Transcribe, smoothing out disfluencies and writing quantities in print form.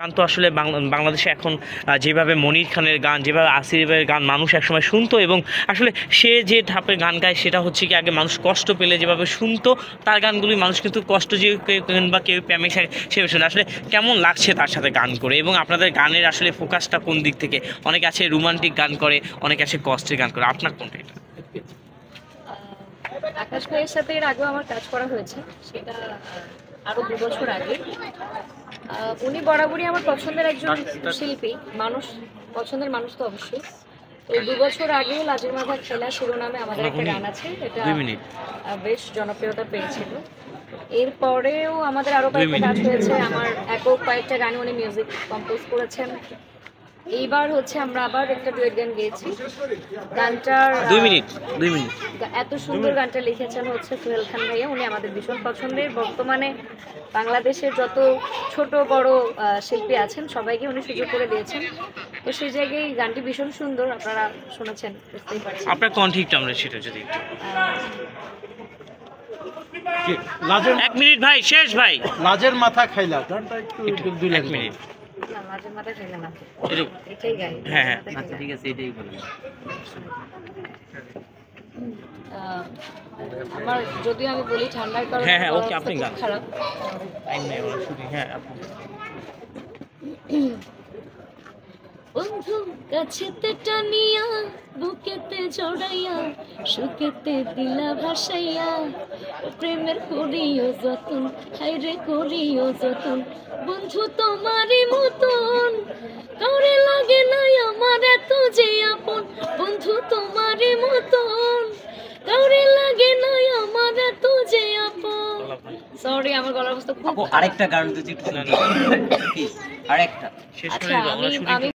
গান তো আসলে বাংলাদেশে এখন যেভাবে মনির খানের গান, যেভাবে আসিফের গান মানুষ একসময় শুনতো, এবং আসলে সে যে ধাপের গান গায় সেটা হচ্ছে কি আগে মানুষ কষ্ট পেলে যেভাবে শুনতো তার গানগুলি মানুষ কিন্তু কষ্ট যে বা কেউ প্রেমিক সেভাবে শুনে। আসলে কেমন লাগছে তার সাথে গান করে, এবং আপনাদের গানের আসলে ফোকাসটা কোন দিক থেকে? অনেকে আছে রোমান্টিক গান করে, অনেকে আছে কষ্টের গান করে, আপনার কোনটা এটা? আকাশ ভাইয়ের সাথে এর আগেও আমার কাজ করা হয়েছে, সেটা আরো 2 বছর আগে। উনি বরাবরই আমার পছন্দের একজন শিল্পী, পছন্দের মানুষ তো অবশ্যই। তো 2 বছর আগেও লাজের মাথা খেলা শিরোনামে আমাদের একটা গান আছে, এটা বেশ জনপ্রিয়তা পেয়েছিল। এরপরেও আমাদের আরো কয়েকটা কাজ হয়েছে, আমার একক কয়েকটা গানে উনি মিউজিক কম্পোজ করেছেন। এইবার হচ্ছে আমরা আবার একটা ডুয়েট গান গেয়েছি। গানটার 2 মিনিট এত সুন্দর গানটা লিখেছেন হচ্ছে সোহেল খান ভাইয়া, উনি আমাদের ভীষণ পছন্দের। বর্তমানে বাংলাদেশের যত ছোট বড় শিল্পী আছেন সবাইকে উনি সুযোগ করে দিয়েছেন। তো সেই জায়গায় গানটি ভীষণ সুন্দর, আপনারা শুনেছেন, বুঝতেই পারছেন। আপনার কণ্ঠিকটা আমরা সেটা যদি 1 মিনিট ভাই, শেষ ভাই। লাজের মাথা খাইলা গানটা একটু 1 মিনিট। লাজের মাথা খেলে না, এটাই গাই। হ্যাঁ, আচ্ছা ঠিক আছে, এটাই বলুন। আমার যদিও আমি বলি ঠান্ডার কারণে হ্যাঁ, ওকে, আপনি গান খারাপ। টাইম নেই আমরা শুনি। হ্যাঁ, আপনি বন্ধু কাছেতে টানিয়া বুকেতে জড়াইয়া সুখেতে দিলা ভাসাইয়া প্রেমের করিও যতন, হাইরে করিও যতন। বন্ধু তোমারই মতন কাউরে লাগে নাই আমার এত যে আপন। বন্ধু তোমারই মতন কাউরে লাগে নাই আমার এত যে আপন। সরি, আমার গলার অবস্থা খুব। আরেকটা গান যদি একটু শুনি, আরেকটা শেষ করে আচ্ছা, দিবো আমরা শুনি। আমি